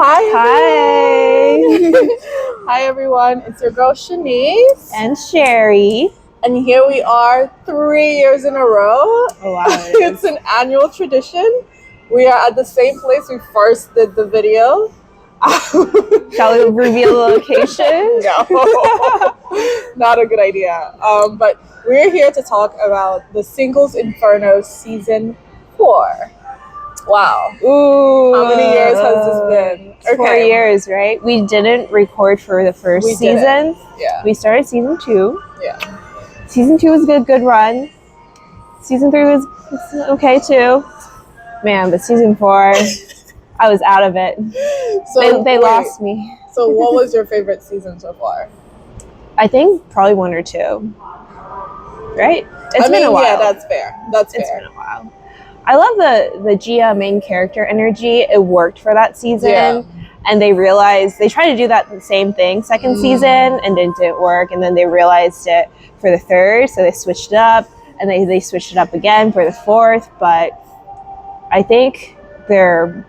Hi. Hi everyone, it's your girl Shanice And Sherry. and here we are 3 years in a row. Oh wow. It's an annual tradition. We are at the same place we first did the video. Shall we reveal the location? No, not a good idea. But we're here to talk about the Singles Inferno Season 4. Wow. Ooh. How many years has this been? 4 years, right? We didn't record for the first season. Yeah. We started season 2. Yeah. Season 2 was a good run. Season 3 was okay too. Man, but season 4, I was out of it. So they lost me. So what was your favorite season so far? I think probably 1 or 2. Right? It's been a while. Yeah, that's fair. It's been a while. I love the Gia main character energy. It worked for that season. Yeah. And they realized, they tried to do that same thing second season and it didn't work. And then they realized it for the third. So they switched it up and they switched it up again for the fourth. But I think the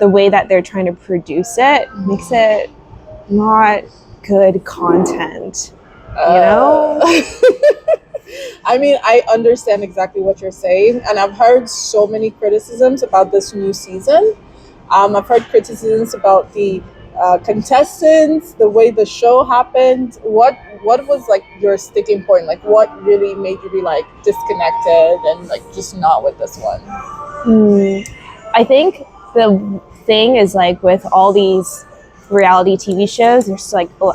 way that they're trying to produce it makes it not good content, you know? I mean, I understand exactly what you're saying, and I've heard so many criticisms about this new season. I've heard criticisms about the contestants, the way the show happened. What was like your sticking point? Like, what really made you be like disconnected and like just not with this one? I think the thing is like with all these reality TV shows,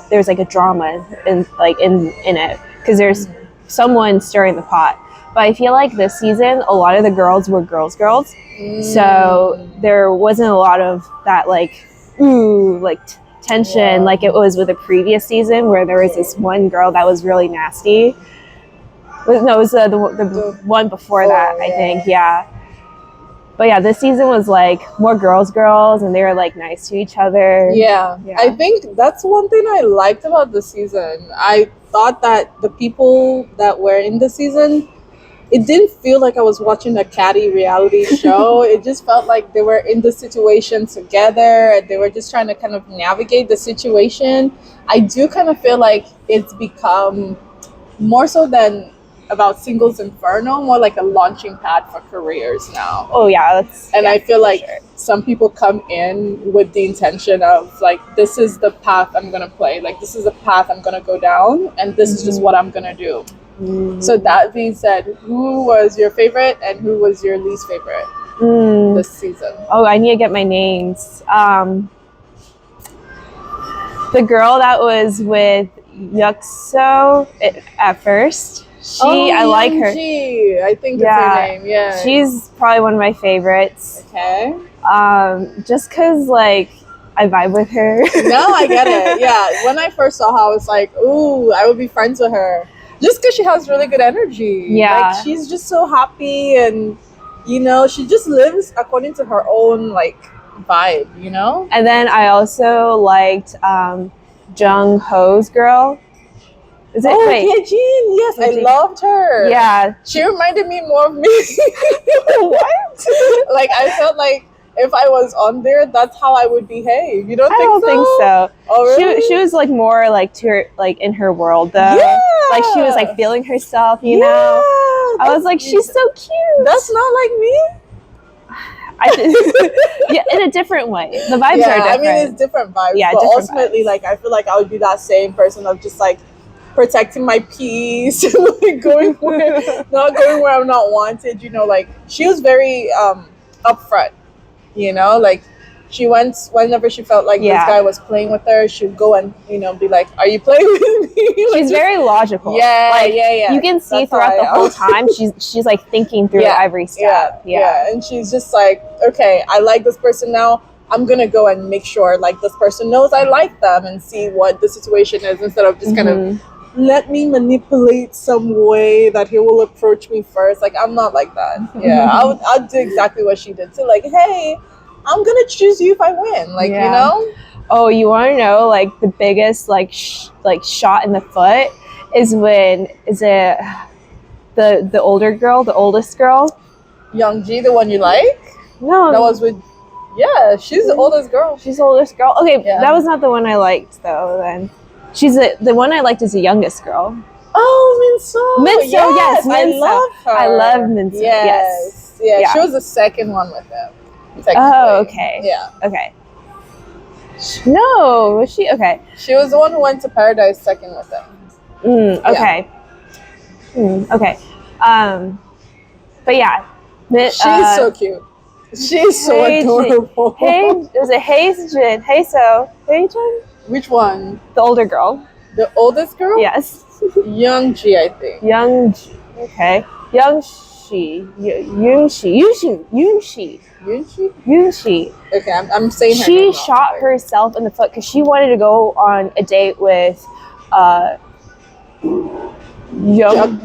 there's like a drama in it because there's someone stirring the pot. But I feel like this season a lot of the girls were girls, so there wasn't a lot of that like tension like it was with the previous season where there was this one girl that was really nasty. It was the one before that, I think. Yeah. But yeah, this season was like more girls, and they were like nice to each other. Yeah. I think that's one thing I liked about the season. I thought that the people that were in the season, it didn't feel like I was watching a catty reality show. It just felt like they were in the situation together and they were just trying to kind of navigate the situation. I do kind of feel like it's become more so than about Singles Inferno, more like a launching pad for careers now. Oh yeah, I feel like some people come in with the intention of like, this is the path I'm gonna play, like this is the path I'm gonna go down, and this is just what I'm gonna do. So that being said, who was your favorite and who was your least favorite this season? Oh, I need to get my names. The girl that was with Yuxo at first. I like her. I think that's her name. Yeah. She's probably one of my favorites. Okay. Just cause like I vibe with her. No, I get it. Yeah. When I first saw her, I was like, ooh, I would be friends with her. Just because she has really good energy. Yeah. Like, she's just so happy and, you know, she just lives according to her own, like, vibe, you know? And then I also liked Jung Ho's girl. Is it? Jean. Yes, I loved her. Yeah. She reminded me more of me. What? Like, I felt like if I was on there, that's how I would behave. You don't think so? I don't think so. Oh, really? She was like more like to her, like in her world though. Yeah. Like she was like feeling herself, you know. I was like, she's so cute. That's not like me. Yeah, in a different way. The vibes are different. I mean, it's different vibes. Yeah, but different ultimately, vibes. like, I feel like I would be that same person of just like protecting my peace, like not going where I'm not wanted. You know, like she was very upfront. You know, like she went whenever she felt like this guy was playing with her, she'd go and, you know, be like, "Are you playing with me?" Like, she's very logical. Yeah, like, yeah. You can see throughout the whole time she's like thinking through every step. Yeah, and she's just like, okay, I like this person now. I'm gonna go and make sure like this person knows I like them and see what the situation is instead of just kind of let me manipulate some way that he will approach me first. Like, I'm not like that. Yeah, I'll do exactly what she did. So like, hey, I'm gonna choose you if I win. Like, you know. Oh, you want to know like the biggest like shot in the foot is the older girl, the oldest girl? Young G, the one you like? No, that was with Yeah, she's the oldest girl. She's the oldest girl. Okay, Yeah. that was not the one I liked though. Then the one I liked is the youngest girl. Oh, Minso. Yes, Minso. I love her. I love Minso. Yes. Yeah, Yeah. she was the second one with him. Technically. Oh, okay. Yeah. Okay. No, was she? Okay. She was the one who went to Paradise second with him. Okay. Okay. But yeah. She's so cute. She's so adorable. Was it Heijin? Heijin? Which one? The older girl. The oldest girl? Yes. Youngji, I think. Okay. Yunshi. Yunshi. Okay, I'm saying her She name shot wrong. herself in the foot because she wanted to go on a date with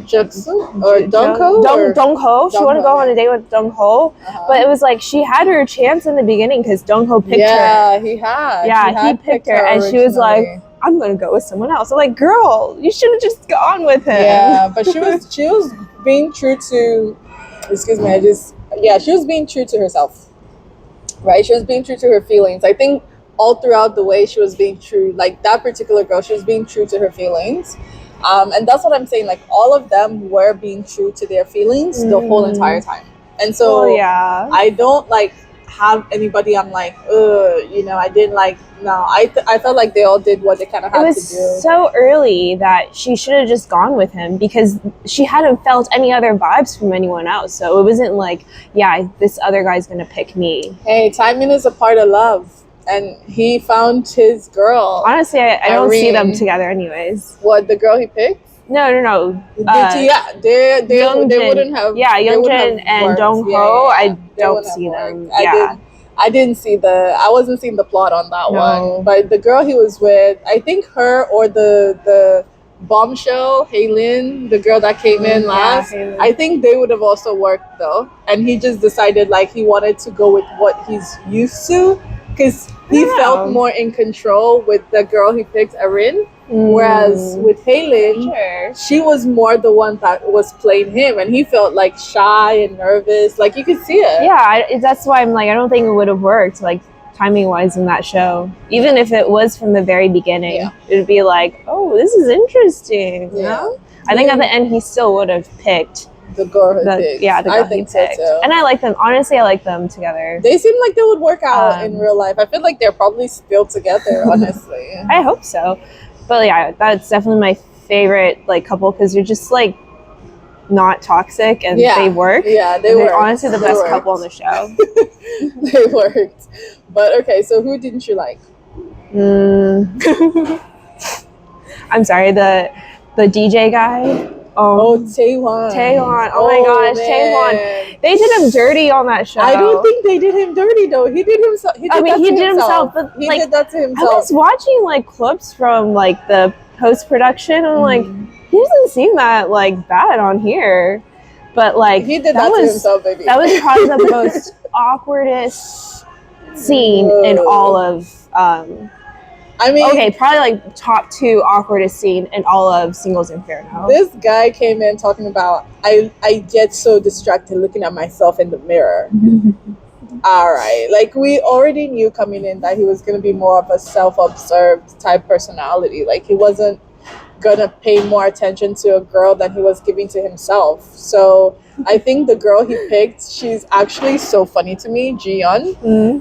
Juksu? Or Dongho? Dongho. She wanted to go on a date with Dongho, but it was like she had her chance in the beginning because Dongho picked her. Yeah, he had. Yeah, he picked her, and she was like, "I'm gonna go with someone else." I'm like, "Girl, you should have just gone with him." Yeah, but she was being true to. Excuse me, she was being true to herself. Right, she was being true to her feelings. I think all throughout the way she was being true, like that particular girl, she was being true to her feelings. And that's what I'm saying. Like all of them were being true to their feelings the whole entire time. And so I don't like have anybody I'm like, I didn't like. No, I felt like they all did what they kind of had to do. It was so early that she should have just gone with him because she hadn't felt any other vibes from anyone else. So it wasn't like, yeah, this other guy's gonna pick me. Hey, timing is a part of love. And he found his girl. Honestly, I don't see them together anyways. What, the girl he picked? No. They wouldn't have. Yeah, Youngjin and Dongho, I don't see them. Yeah. I wasn't seeing the plot on that one. But the girl he was with, I think her or the bombshell, Haylin, the girl that came in last, I think they would have also worked though. And he just decided like he wanted to go with what he's used to. Because he felt more in control with the girl he picked, Erin. Whereas with Haylin, she was more the one that was playing him. And he felt like shy and nervous. Like you could see it. Yeah, that's why I'm like, I don't think it would have worked, like timing-wise in that show. Even if it was from the very beginning, it would be like, oh, this is interesting. You know? I think at the end, he still would have picked the girl who picked. Yeah, the girl he picked. So too. And I like them. Honestly, I like them together. They seem like they would work out in real life. I feel like they're probably still together, honestly. I hope so. But yeah, that's definitely my favorite like couple because they're just like not toxic and they work. Yeah, they're honestly the best couple on the show. They worked. But okay, so who didn't you like? I'm sorry, the DJ guy. Taewon. Oh my gosh, Taewon. They did him dirty on that show. I don't think they did him dirty though. He did himself. He did himself, but he did that to himself. I was watching like clips from like the post production. I'm like, he doesn't seem that like bad on here, but like he did that to himself, baby. That was probably the most awkwardest scene in all of. Probably like top 2 awkwardest scene in all of Singles Inferno. This guy came in talking about, I get so distracted looking at myself in the mirror. All right. Like we already knew coming in that he was going to be more of a self-observed type personality. Like he wasn't going to pay more attention to a girl than he was giving to himself. So I think the girl he picked, she's actually so funny to me, Jiyeon.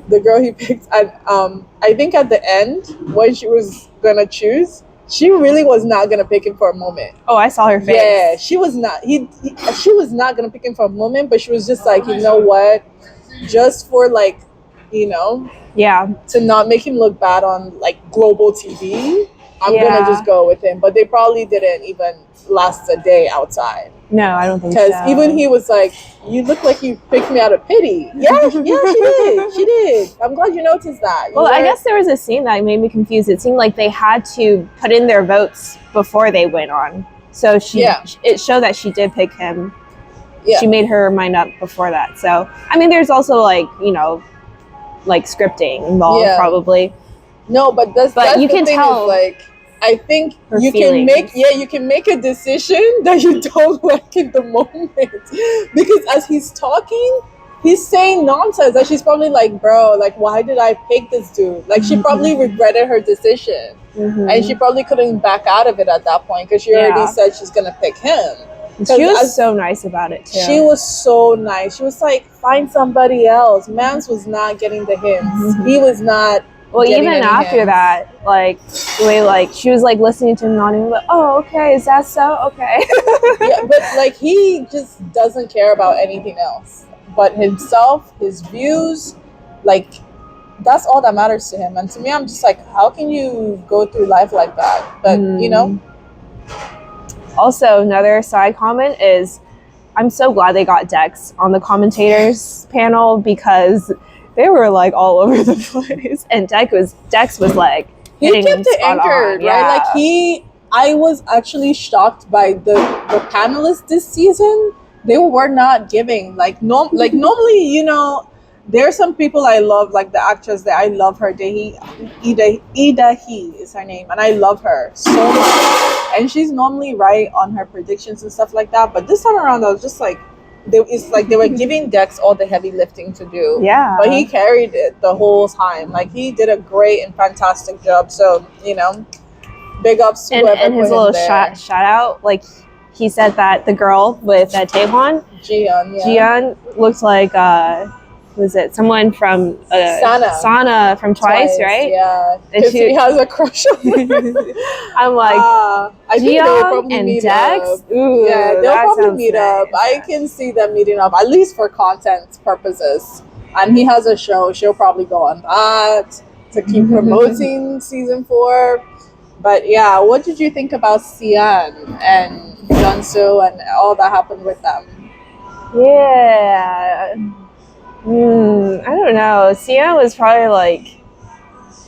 The girl he picked, and I think at the end when she was gonna choose, she really was not gonna pick him for a moment. Oh, I saw her face. Yeah, she was not. She was not gonna pick him for a moment, but she was just like, you know what, just for like, to not make him look bad on like global TV. I'm gonna just go with him. But they probably didn't even last a day outside. No, I don't think so. Because even he was like, you look like you picked me out of pity. Yeah, she did. She did. I'm glad you noticed that. I guess there was a scene that made me confused. It seemed like they had to put in their votes before they went on. So it showed that she did pick him. Yeah. She made her mind up before that. So, I mean, there's also like, like scripting involved probably. No, but that's you can tell. Like, I think you can make a decision that you don't like in the moment, because as he's talking, he's saying nonsense, and she's probably like, bro, like, why did I pick this dude? Like, she probably regretted her decision, and she probably couldn't back out of it at that point because she already said she's gonna pick him. She was so nice about it too. She was so nice. She was like, find somebody else. Mans was not getting the hints. He was not. Well, even after that, like the way like she was like listening to him nodding, like, oh, okay, is that so? Okay. Yeah, but like he just doesn't care about anything else but himself, his views, like that's all that matters to him. And to me, I'm just like, how can you go through life like that? But you know. Also, another side comment is, I'm so glad they got Dex on the commentators panel because they were like all over the place, and Dex was like he kept it anchored, right? Like I was actually shocked by the panelists this season. They were not giving like normally, you know, there are some people I love, like the actress that I love her. Ida He is her name, and I love her so much. And she's normally right on her predictions and stuff like that. But this time around, I was just like, it's like they were giving Dex all the heavy lifting to do. Yeah. But he carried it the whole time. Like he did a great and fantastic job. So you know, big ups to whoever and his put little him there. shout out, like he said that the girl with Taekwon, Jiyeon looked like was it someone from Sana from Twice, right? Yeah, because he has a crush on her. I'm like, I think they'll probably and meet Dex. up. Ooh, yeah, they'll probably meet up. I can see them meeting up, at least for content purposes. And he has a show. She'll probably go on that to keep promoting season 4. But yeah, what did you think about Sian and Jeonsu and all that happened with them? Yeah. I don't know. Sienna was probably like,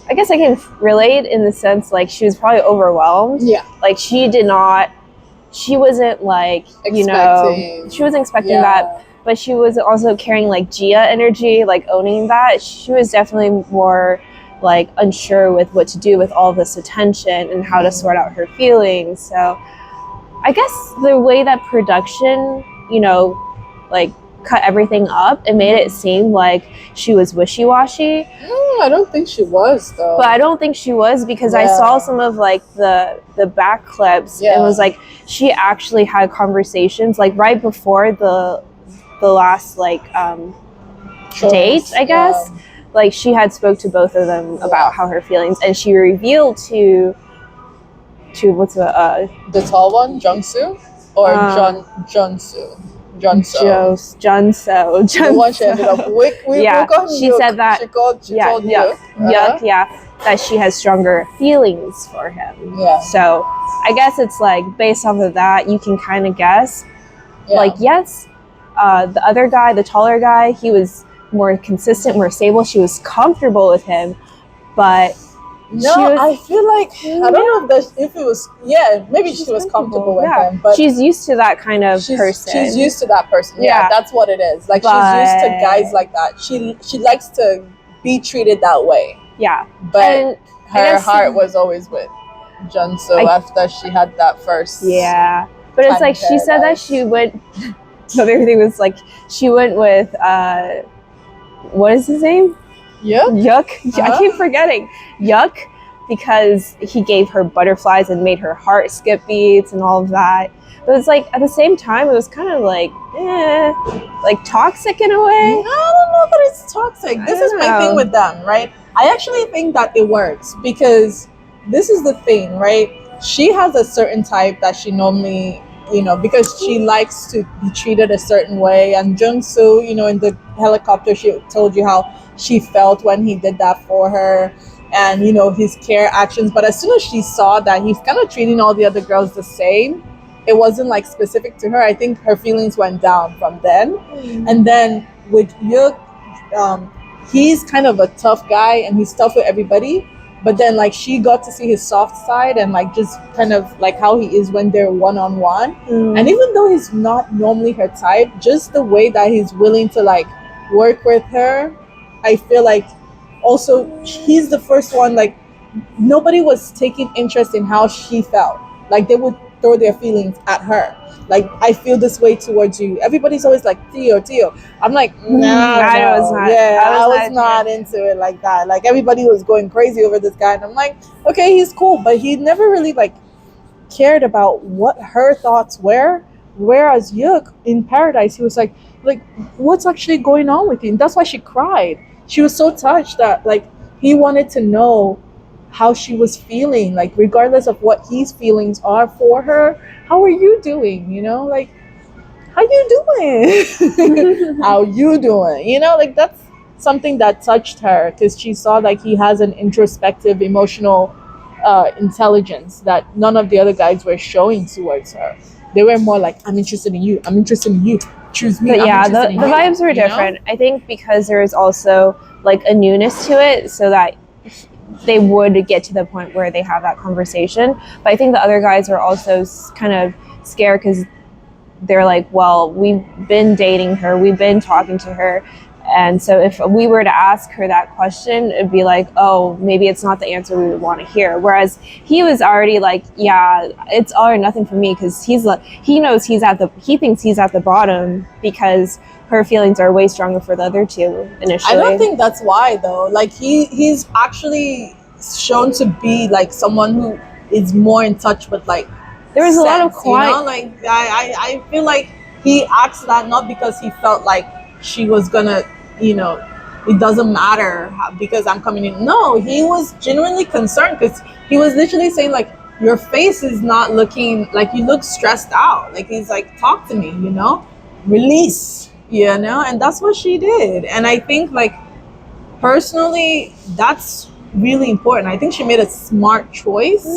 I guess I can relate in the sense like she was probably overwhelmed. Yeah. Like she wasn't like, you know, she wasn't expecting that, but she was also carrying like Gia energy, like owning that. She was definitely more like unsure with what to do with all this attention and how to sort out her feelings. So I guess the way that production, you know, like cut everything up, it made it seem like she was wishy-washy. I don't think she was though. But I don't think she was because I saw some of like the back clips and it was like she actually had conversations like right before the last like date, I guess. Like she had spoke to both of them about how her feelings, and she revealed to what's the tall one, Jungsu, or Junsu. Junso. The one she ended up with. She said that. She told Yuck, that she has stronger feelings for him. Yeah. So I guess it's like based off of that, you can kind of guess. Yeah. Like yes, the other guy, the taller guy, he was more consistent, more stable. She was comfortable with him, but. I feel like I don't know if it was maybe she was comfortable with him, but she's used to that kind of person. She's used to that person. Yeah, that's what it is. Like she's used to guys like that. She likes to be treated that way. Yeah, but her heart was always with Junso after she had that first. Yeah, but it's like she said that she went. So everything was like she went with what is his name? Yuck. I keep forgetting. Yuck, because he gave her butterflies and made her heart skip beats and all of that. But it's like at the same time, it was kind of like, like toxic in a way. I don't know that it's toxic. This is my thing with them, right? I actually think that it works because this is the thing, right? She has a certain type that she normally, you know, because she likes to be treated a certain way. And Jungsu, you know, in the helicopter, she told you how she felt when he did that for her and, you know, his care actions. But as soon as she saw that he's kind of treating all the other girls the same, it wasn't like specific to her. I think her feelings went down from then. And then with Yuk, he's kind of a tough guy and he's tough with everybody. But then like she got to see his soft side and like just kind of like how he is when they're one-on-one. And even though he's not normally her type, just the way that he's willing to like work with her, I feel like also he's the first one, like nobody was taking interest in how she felt. Like they would throw their feelings at her. Like, I feel this way towards you. Everybody's always like, Theo. I'm like, no, I was not. yeah, I was not not into it like that. Like, everybody was going crazy over this guy, and I'm like, okay, he's cool, but he never really like cared about what her thoughts were. Whereas Yuk in Paradise, he was like, what's actually going on with you? And that's why she cried. She was so touched that like he wanted to know how she was feeling, like regardless of what his feelings are for her. How are you doing? You know, like, how you doing? How you doing? You know, like that's something that touched her because she saw like he has an introspective, emotional intelligence that none of the other guys were showing towards her. They were more like, I'm interested in you. I'm interested in you. Choose me. But I'm yeah, interested in the you. vibes were You know? different. I think because there was also like a newness to it, so that they would get to the point where they have that conversation. But I think the other guys are also kind of scared because they're like, well, we've been dating her, we've been talking to her. And so if we were to ask her that question, it'd be like, oh, maybe it's not the answer we would want to hear. Whereas he was already like, yeah, it's all or nothing for me, because he knows he thinks he's at the bottom because her feelings are way stronger for the other two initially. I don't think that's why though. Like he's actually shown to be like someone who is more in touch with like there was a lot of sense, quiet. you know? Like I feel like he asked that not because he felt like she was gonna, you know, it doesn't matter because I'm coming in. No, he was genuinely concerned because he was literally saying like, your face is not looking like, you look stressed out. Like he's like, talk to me, you know, release, you know. And that's what she did. And I think like personally that's really important. I think she made a smart choice.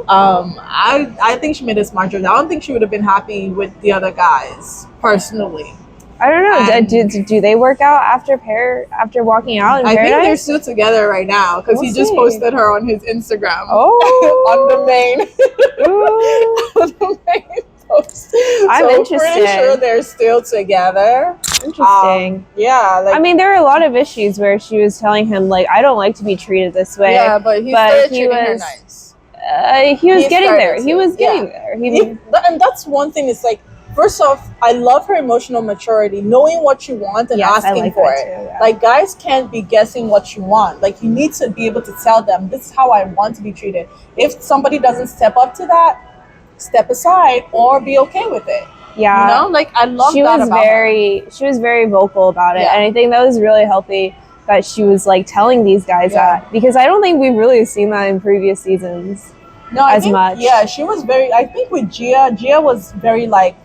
I think she made a smart choice. I don't think she would have been happy with the other guys personally. I don't know. Do they work out after walking out in I Paradise? think they're still together right now because he just posted her on his Instagram. Oh, on the main, on the main post. I'm interested. Pretty sure they're still together. Interesting. Yeah, like, I mean, there were a lot of issues where she was telling him like, I don't like to be treated this way. yeah, but he started treating her nice. He was getting there. He was getting there. And that's one thing. It's like, first off, I love her emotional maturity, knowing what you want and asking for it. Too, yeah. Like, guys can't be guessing what you want. Like, you need to be able to tell them, this is how I want to be treated. If somebody doesn't step up to that, step aside or be okay with it. Yeah. You know, like, I love that about her. She was very vocal about it. Yeah. And I think that was really healthy that she was like telling these guys that, because I don't think we've really seen that in previous seasons. Much. Yeah, she was very, I think with Gia was very like,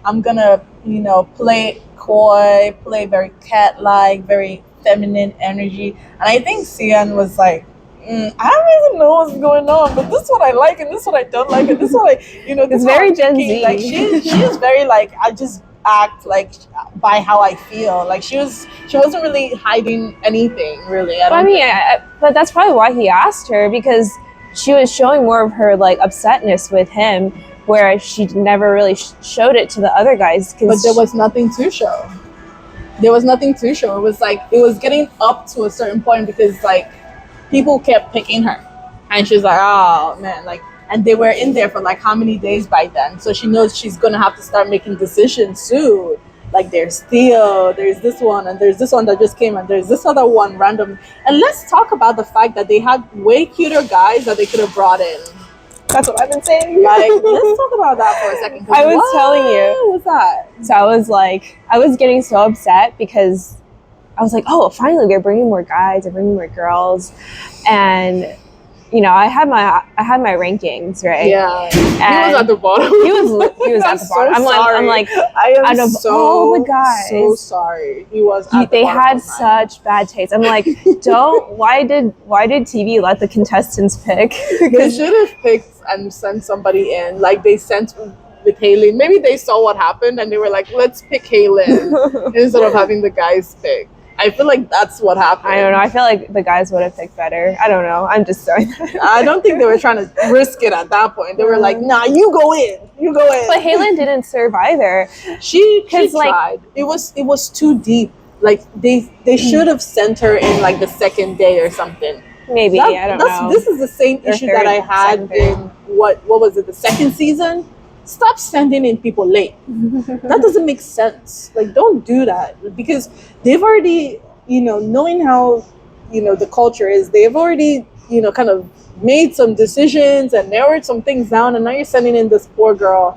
I'm gonna, you know, play coy, play very cat-like, very feminine energy. And I think Sian was like, I don't even know what's going on, but this is what I like, and this is what I don't like, and this is what I, you know, this it's very Gen Z. Like she is very like, I just act like by how I feel. Like she wasn't really hiding anything, really. But that's probably why he asked her, because she was showing more of her like upsetness with him, whereas she never really showed it to the other guys. But there was nothing to show. There was nothing to show. It was like, it was getting up to a certain point because like people kept picking her, and she's like, oh man, like, and they were in there for like how many days by then? So she knows she's gonna have to start making decisions soon. Like there's this one, and there's this one that just came, and there's this other one random. And let's talk about the fact that they had way cuter guys that they could have brought in. That's what I've been saying. Like, let's talk about that for a second. I was telling you. What's that? So I was getting so upset because I was like, oh, finally they're bringing more guys, they're bringing more girls, and you know, I had my rankings, right? Yeah, and he was at the bottom. He was at the bottom. I'm like, I am out of all the guys, so sorry. He was. They had such bad taste. I'm like, why did TV let the contestants pick? They should have picked and sent somebody in. Like they sent with Haylin. Maybe they saw what happened and they were like, let's pick Haylin instead of having the guys pick. I feel like that's what happened. I don't know. I feel like the guys would have picked better. I don't know. I'm just saying that. I don't think they were trying to risk it at that point. They were like, nah, you go in. But Haylin didn't serve either. She tried. It was too deep. Like they should have sent her in like the second day or something. Maybe, I don't know. This is the same issue that I had what was it, the second season, stop sending in people late. That doesn't make sense. Like, don't do that, because they've already, knowing how, the culture is, they've already, kind of made some decisions and narrowed some things down, and now you're sending in this poor girl.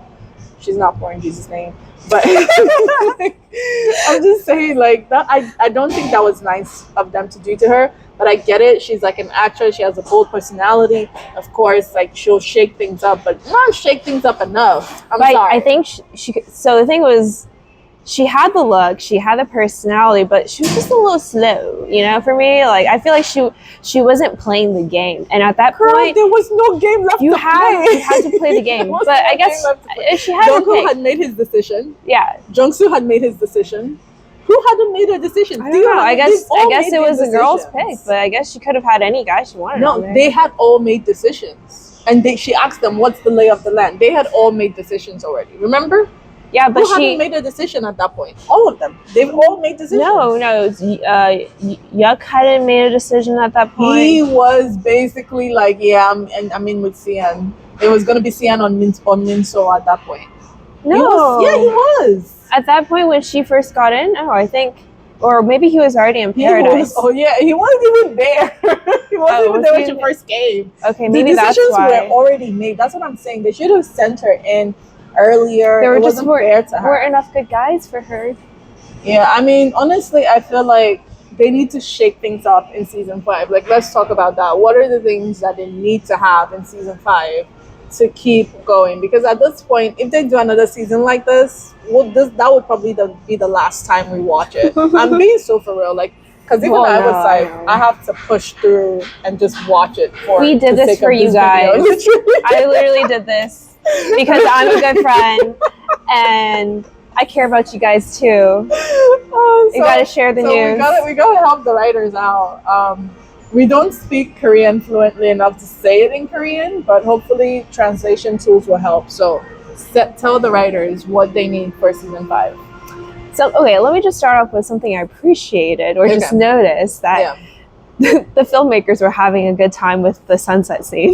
She's not poor in Jesus' name, but I'm just saying, like, that I don't think that was nice of them to do to her. But I get it. She's like an actress. She has a bold personality. Of course, like, she'll shake things up, but not shake things up enough. I'm sorry. I think she. So the thing was, she had the look, she had the personality, but she was just a little slow. For me, like, I feel like she wasn't playing the game, and at that point, there was no game left. You had to play the game. But I guess if she had Jungkook had made his decision. Yeah, Jungsu had made his decision. Who hadn't made a decision? I don't know. I guess it was a girl's pick, but I guess she could have had any guy she wanted. No, they had all made decisions, and she asked them, "What's the lay of the land?" They had all made decisions already. Remember? Yeah, but who hadn't made a decision at that point? All of them. They've all made decisions. No. Yuck hadn't made a decision at that point. He was basically like, "Yeah, I'm in with Sian." It was gonna be Sian on Minso at that point. No. He was. At that point, when she first got in, I think, or maybe he was already in Paradise. He wasn't even there. He wasn't even there when she first came. Okay, maybe that's why. The decisions were already made. That's what I'm saying. They should have sent her in earlier. There wasn't fair to her. weren't enough good guys for her. Yeah, I mean, honestly, I feel like they need to shake things up in season 5. Like, let's talk about that. What are the things that they need to have in season 5 to keep going? Because at this point, if they do another season like this, that would probably be the last time we watch it. I'm being so for real, like, because even I was like, I have to push through and just watch it. We did this for you guys. I literally did this because I'm a good friend and I care about you guys too. You gotta share the news. We gotta help the writers out. We don't speak Korean fluently enough to say it in Korean, but hopefully translation tools will help. So tell the writers what they need for season 5. So, okay, let me just start off with something I appreciated or just noticed that the filmmakers were having a good time with the sunset scene.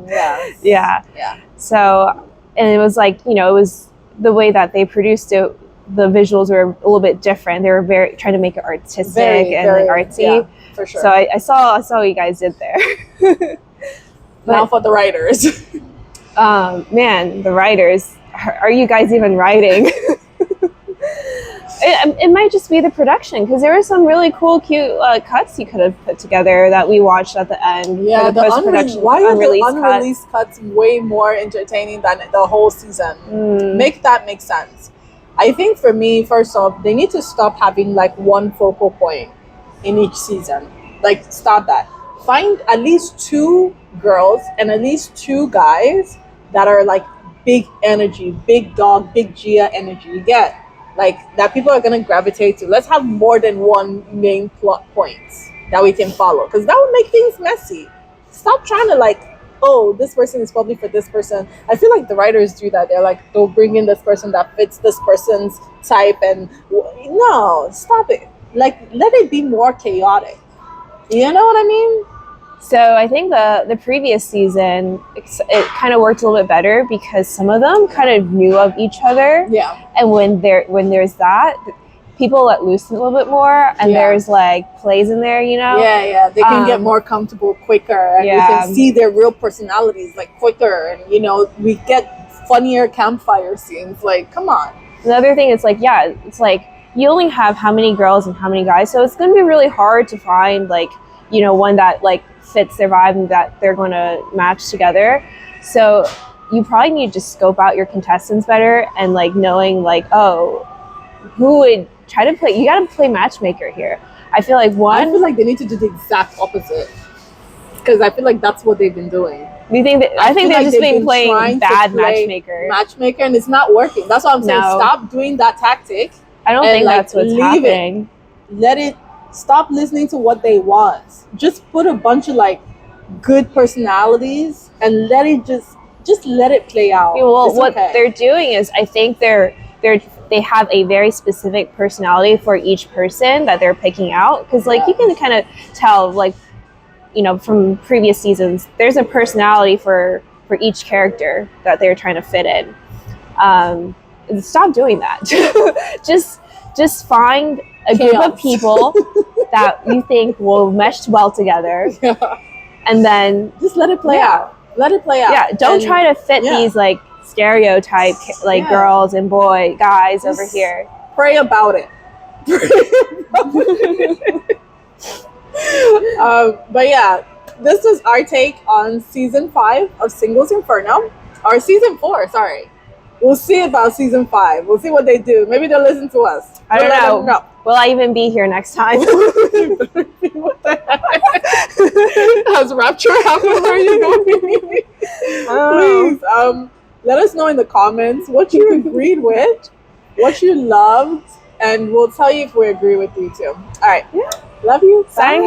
Yes. Yeah. So, and it was like, it was the way that they produced it. The visuals were a little bit different. They were trying to make it artistic and like artsy. Yeah, for sure. So I saw what you guys did there. Now for the writers. Man, the writers, are you guys even writing? It might just be the production, because there were some really cool, cute cuts you could have put together that we watched at the end. Yeah, the unreleased cuts way more entertaining than the whole season? Make that make sense. I think for me, first off, they need to stop having like one focal point in each season. Like, stop that. Find at least 2 girls and at least 2 guys that are like big energy, big dog, big Gia energy. You get? Like, that people are going to gravitate to. Let's have more than one main plot points that we can follow, because that would make things messy. Stop trying to like, oh, this person is probably for this person. I feel like the writers do that. They're like, they'll bring in this person that fits this person's type, and no, stop it. Like, let it be more chaotic. You know what I mean? So I think the previous season, it kind of worked a little bit better because some of them kind of knew of each other. Yeah. And when there's that, people let loose a little bit more, and there's like plays in there, Yeah. They can get more comfortable quicker, and we can see their real personalities like quicker, and we get funnier campfire scenes. Like, come on. Another thing is like, it's like you only have how many girls and how many guys, so it's going to be really hard to find like, one that like fits their vibe and that they're going to match together. So you probably need to scope out your contestants better, and like knowing like, oh, who would try to play. You got to play matchmaker here. I feel like they need to do the exact opposite, because I feel like that's what they've been doing. Do you think I think they've just been playing bad matchmaker, and it's not working. That's what I'm saying. No. Stop doing that tactic. I don't think that's what's happening. Let it. Stop listening to what they want. Just put a bunch of like good personalities and let it just let it play out. Well, what they're doing is, I think they have a very specific personality for each person that they're picking out, because like you can kind of tell, like, from previous seasons, there's a personality for for each character that they're trying to fit in. Stop doing that. just find a group of people that you think will mesh well together, and then just let it play out. Let it play out. Yeah, don't try to fit these like stereotype girls and guys just over here. Pray about it. But yeah, this is our take on season 5 of Singles Inferno, or season 4. Sorry. We'll see about season 5. We'll see what they do. Maybe they'll listen to us. I don't know. Will I even be here next time? What the heck? Has rapture happened? Are you going? Please, let us know in the comments what you agreed with, what you loved, and we'll tell you if we agree with you too. All right. Yeah. Love you. Bye.